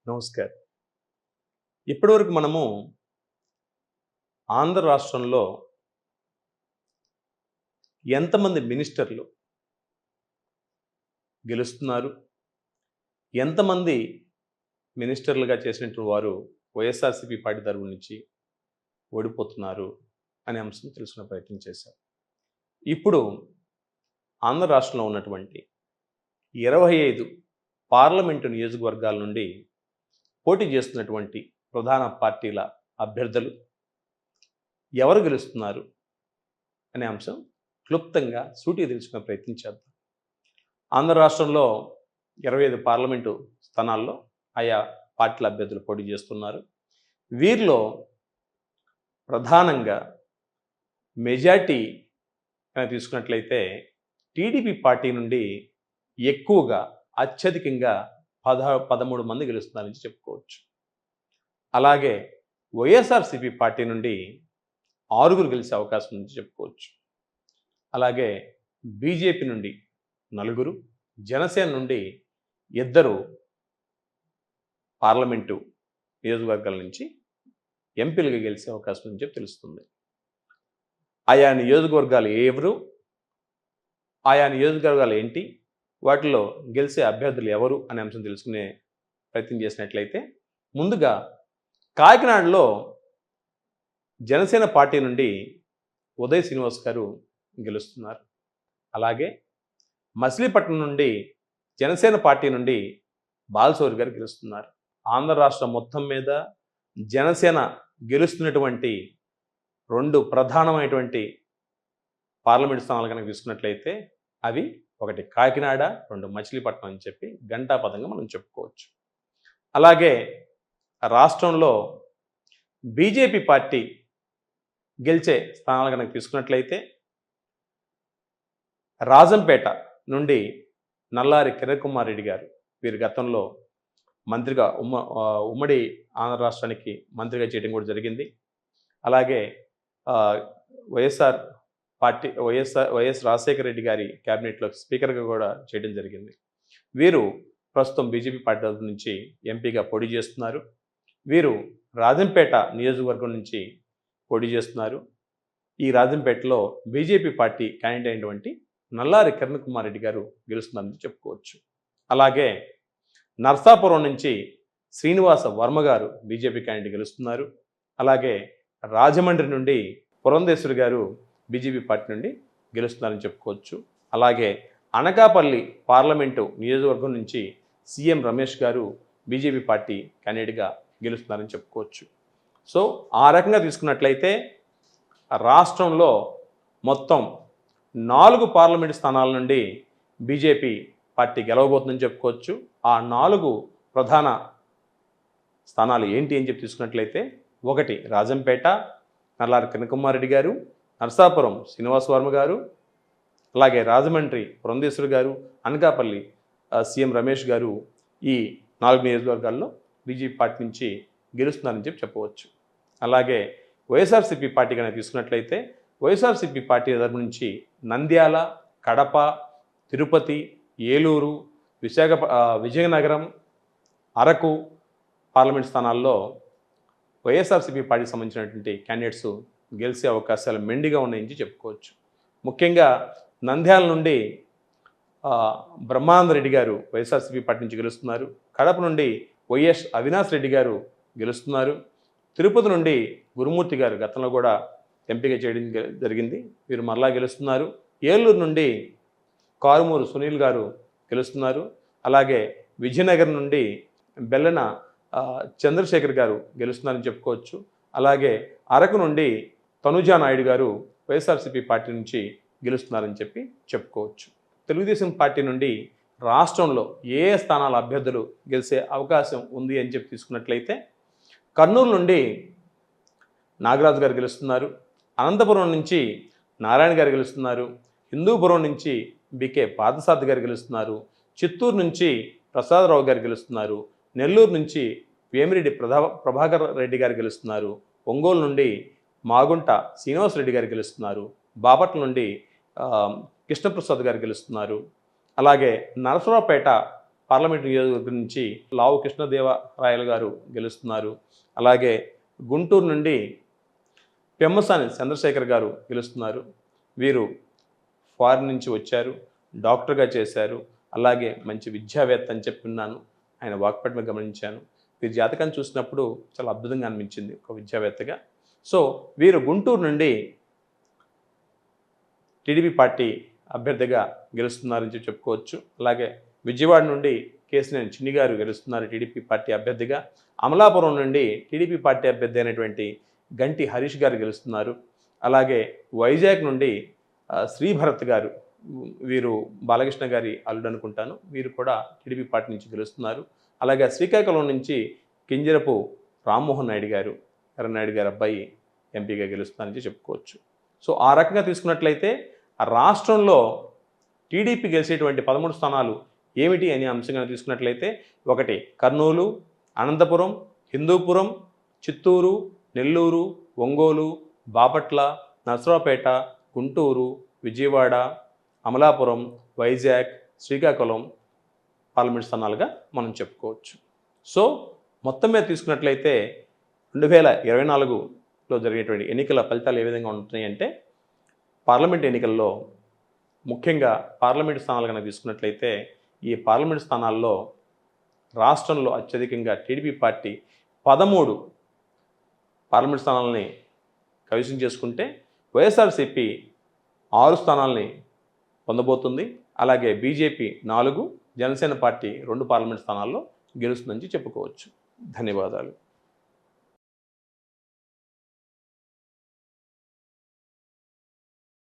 నమస్కారం. ఇప్పటివరకు మనము ఆంధ్ర రాష్ట్రంలో ఎంతమంది మినిస్టర్లు గెలుస్తున్నారు? ఎంతమంది మినిస్టర్లుగా చేసినటువంటి వారు వైఎస్ఆర్‌సీపీ పార్టీ తరపు నుంచి ఓడిపోతున్నారు అనే అంశం తెలుసుకునే ప్రయత్నం చేశాం. ఇప్పుడు ఆంధ్ర రాష్ట్రంలో ఉన్నటువంటి 25 పార్లమెంటు నియోజకవర్గాల నుండి పోటీ చేస్తున్నటువంటి ప్రధాన పార్టీల అభ్యర్థులు ఎవరు గెలుస్తున్నారు అనే అంశం క్లుప్తంగా సూటిగా తెలుసుకునే ప్రయత్నం చేద్దాం. ఆంధ్ర రాష్ట్రంలో 25 పార్లమెంటు స్థానాల్లో ఆయా పార్టీల అభ్యర్థులు పోటీ చేస్తున్నారు. వీరిలో ప్రధానంగా మెజార్టీ తీసుకున్నట్లయితే టీడీపీ పార్టీ నుండి ఎక్కువగా అత్యధికంగా 13 మంది గెలుస్తున్నారని చెప్పుకోవచ్చు. అలాగే వైఎస్ఆర్‌సీపీ పార్టీ నుండి 6 గెలిచే అవకాశం ఉందని చెప్పుకోవచ్చు. అలాగే బీజేపీ నుండి 4, జనసేన నుండి 2 పార్లమెంటు నియోజకవర్గాల నుంచి ఎంపీలుగా గెలిచే అవకాశం ఉందని చెప్పి తెలుస్తుంది. ఆయా నియోజకవర్గాలు ఎవరు, ఆయా నియోజకవర్గాలు ఏంటి, వాటిలో గెలిచే అభ్యర్థులు ఎవరు అనే అంశం తెలుసుకునే ప్రయత్నం చేసినట్లయితే, ముందుగా కాకినాడలో జనసేన పార్టీ నుండి ఉదయ్ శ్రీనివాస్ గారు గెలుస్తున్నారు. అలాగే మచిలీపట్నం నుండి జనసేన పార్టీ నుండి బాలశౌరి గారు గెలుస్తున్నారు. ఆంధ్ర రాష్ట్రం మొత్తం మీద జనసేన గెలుస్తున్నటువంటి 2 ప్రధానమైనటువంటి పార్లమెంట్ స్థానాలు కనుక తీసుకున్నట్లయితే అవి ఒకటి కాకినాడ, 2 మచిలీపట్నం అని చెప్పి ఘంటాపథంగా మనం చెప్పుకోవచ్చు. అలాగే రాష్ట్రంలో బీజేపీ పార్టీ గెలిచే స్థానాలు కనుక తీసుకున్నట్లయితే రాజంపేట నుండి నల్లారి కిరణ్ కుమార్ రెడ్డి గారు, వీరు గతంలో మంత్రిగా ఉమ్మడి ఆంధ్ర రాష్ట్రానికి మంత్రిగా చేయడం కూడా జరిగింది. అలాగే వైఎస్ రాజశేఖర రెడ్డి గారి క్యాబినెట్లో స్పీకర్గా కూడా చేయడం జరిగింది. వీరు ప్రస్తుతం బీజేపీ పార్టీ తరఫు నుంచి ఎంపీగా పోటీ చేస్తున్నారు. వీరు రాజంపేట నియోజకవర్గం నుంచి పోటీ చేస్తున్నారు. ఈ రాజంపేటలో బీజేపీ పార్టీ క్యాండిడేట్ అయినటువంటి నల్లారి కిరణ్ కుమార్ రెడ్డి గారు గెలుస్తున్నారని చెప్పుకోవచ్చు. అలాగే నర్సాపురం నుంచి శ్రీనివాస వర్మ గారు బీజేపీ క్యాండిడేట్ గెలుస్తున్నారు. అలాగే రాజమండ్రి నుండి పురంధేశ్వరి గారు బీజేపీ పార్టీ నుండి గెలుస్తున్నారని చెప్పుకోవచ్చు. అలాగే అనకాపల్లి పార్లమెంటు నియోజకవర్గం నుంచి సీఎం రమేష్ గారు బీజేపీ పార్టీ క్యాండిడేట్గా గెలుస్తున్నారని చెప్పుకోవచ్చు. సో ఆ రకంగా తీసుకున్నట్లయితే రాష్ట్రంలో మొత్తం 4 పార్లమెంటు స్థానాల నుండి బీజేపీ పార్టీ గెలవబోతుందని చెప్పుకోవచ్చు. ఆ 4 ప్రధాన స్థానాలు ఏంటి అని చెప్పి తీసుకున్నట్లయితే, 1 రాజంపేట నల్లారి కిరణ్ కుమార్ రెడ్డి గారు, నర్సాపురం శ్రీనివాస్ వర్మ గారు, అలాగే రాజమండ్రి పురంధేశ్వరి గారు, అనకాపల్లి సీఎం రమేష్ గారు ఈ 4 నియోజకవర్గాల్లో బీజేపీ పార్టీ నుంచి గెలుస్తున్నారని చెప్పవచ్చు. అలాగే వైఎస్ఆర్‌సీపీ పార్టీ కనుక తీసుకున్నట్లయితే వైఎస్ఆర్‌సీపీ పార్టీ తరపు నుంచి నంద్యాల, కడప, తిరుపతి, ఏలూరు, విజయనగరం, అరకు పార్లమెంట్ స్థానాల్లో వైఎస్ఆర్‌సీపీ పార్టీకి సంబంధించినటువంటి క్యాండిడేట్స్ గెలిచే అవకాశాలు మెండుగా ఉన్నాయని చెప్పుకోవచ్చు. ముఖ్యంగా నంద్యాల నుండి బ్రహ్మానంద రెడ్డి గారు వైఎస్ఆర్‌సీపీ పార్టీ నుంచి గెలుస్తున్నారు. కడప నుండి వైఎస్ అవినాష్ రెడ్డి గారు గెలుస్తున్నారు. తిరుపతి నుండి గురుమూర్తి గారు గతంలో కూడా ఎంపీగా చేయడం జరిగింది, వీరు మరలా గెలుస్తున్నారు. ఏలూరు నుండి కారుమూరు సునీల్ గారు గెలుస్తున్నారు. అలాగే విజయనగరం నుండి బెల్లన చంద్రశేఖర్ గారు గెలుస్తున్నారని చెప్పుకోవచ్చు. అలాగే అరకు నుండి తనుజా నాయుడు గారు వైఎస్ఆర్‌సీపీ పార్టీ నుంచి గెలుస్తున్నారని చెప్పుకోవచ్చు. తెలుగుదేశం పార్టీ నుండి రాష్ట్రంలో ఏ స్థానాల అభ్యర్థులు గెలిచే అవకాశం ఉంది అని చెప్పి తీసుకున్నట్లయితే, కర్నూలు నుండి నాగరాజు గారు గెలుస్తున్నారు. అనంతపురం నుంచి నారాయణ గారు గెలుస్తున్నారు. హిందూపురం నుంచి బికే పార్థసారథి గారు గెలుస్తున్నారు. చిత్తూరు నుంచి ప్రసాదరావు గారు గెలుస్తున్నారు. నెల్లూరు నుంచి వేమిరెడ్డి ప్రభాకర్ రెడ్డి గారు గెలుస్తున్నారు. ఒంగోలు నుండి మాగుంట శ్రీనివాస్ రెడ్డి గారు గెలుస్తున్నారు. బాపట్ల నుండి కృష్ణప్రసాద్ గారు గెలుస్తున్నారు. అలాగే నరసరావుపేట పార్లమెంట్ నియోజకవర్గం నుంచి లావు కృష్ణదేవరాయలు గారు గెలుస్తున్నారు. అలాగే గుంటూరు నుండి పెమ్మసాని చంద్రశేఖర్ గారు గెలుస్తున్నారు. వీరు ఫారిన్ నుంచి వచ్చారు, డాక్టర్గా చేశారు, అలాగే మంచి విద్యావేత్త అని చెప్పిన్నాను. ఆయన వాక్పటిమ గమనించాను. వీరి జాతకాన్ని చూసినప్పుడు చాలా అద్భుతంగా అనిపించింది ఒక విద్యావేత్తగా. సో వీరు గుంటూరు నుండి టీడీపీ పార్టీ అభ్యర్థిగా గెలుస్తున్నారని చెప్పుకోవచ్చు. అలాగే విజయవాడ నుండి కేసినేని చిన్ని గారు గెలుస్తున్నారు టీడీపీ పార్టీ అభ్యర్థిగా. అమలాపురం నుండి టీడీపీ పార్టీ అభ్యర్థి అయినటువంటి గంటి హరీష్ గారు గెలుస్తున్నారు. అలాగే వైజాగ్ నుండి శ్రీభరత్ గారు, వీరు బాలకృష్ణ గారి అల్లుడు అనుకుంటాను, వీరు కూడా టీడీపీ పార్టీ నుంచి గెలుస్తున్నారు. అలాగే శ్రీకాకుళం నుంచి కింజరపు రామ్మోహన్ నాయుడు గారు, ఎర్రనాయుడు గారి అబ్బాయి ఎంపీగా గెలుస్తున్నారని చెప్పుకోవచ్చు. సో ఆ రకంగా తీసుకున్నట్లయితే ఆ రాష్ట్రంలో టీడీపీ గెలిచేటువంటి 13 స్థానాలు ఏమిటి అనే అంశంగా తీసుకున్నట్లయితే 1 కర్నూలు, అనంతపురం, హిందూపురం, చిత్తూరు, నెల్లూరు, ఒంగోలు, బాపట్ల, నర్సరావుపేట, గుంటూరు, విజయవాడ, అమలాపురం, వైజాగ్, శ్రీకాకుళం పార్లమెంట్ స్థానాలుగా మనం చెప్పుకోవచ్చు. సో మొత్తం మీద తీసుకున్నట్లయితే 2024లో జరిగేటువంటి ఎన్నికల ఫలితాలు ఏ విధంగా ఉంటున్నాయంటే, పార్లమెంట్ ఎన్నికల్లో ముఖ్యంగా పార్లమెంట్ స్థానాలు కనుక తీసుకున్నట్లయితే ఈ పార్లమెంట్ స్థానాల్లో రాష్ట్రంలో అత్యధికంగా టీడీపీ పార్టీ 13 పార్లమెంట్ స్థానాలని కైవసం చేసుకుంటే వైఎస్ఆర్సీపీ 6 స్థానాలని పొందబోతుంది. అలాగే బీజేపీ 4, జనసేన పార్టీ 2 పార్లమెంట్ స్థానాల్లో గెలుస్తుందని చెప్పుకోవచ్చు. ధన్యవాదాలు.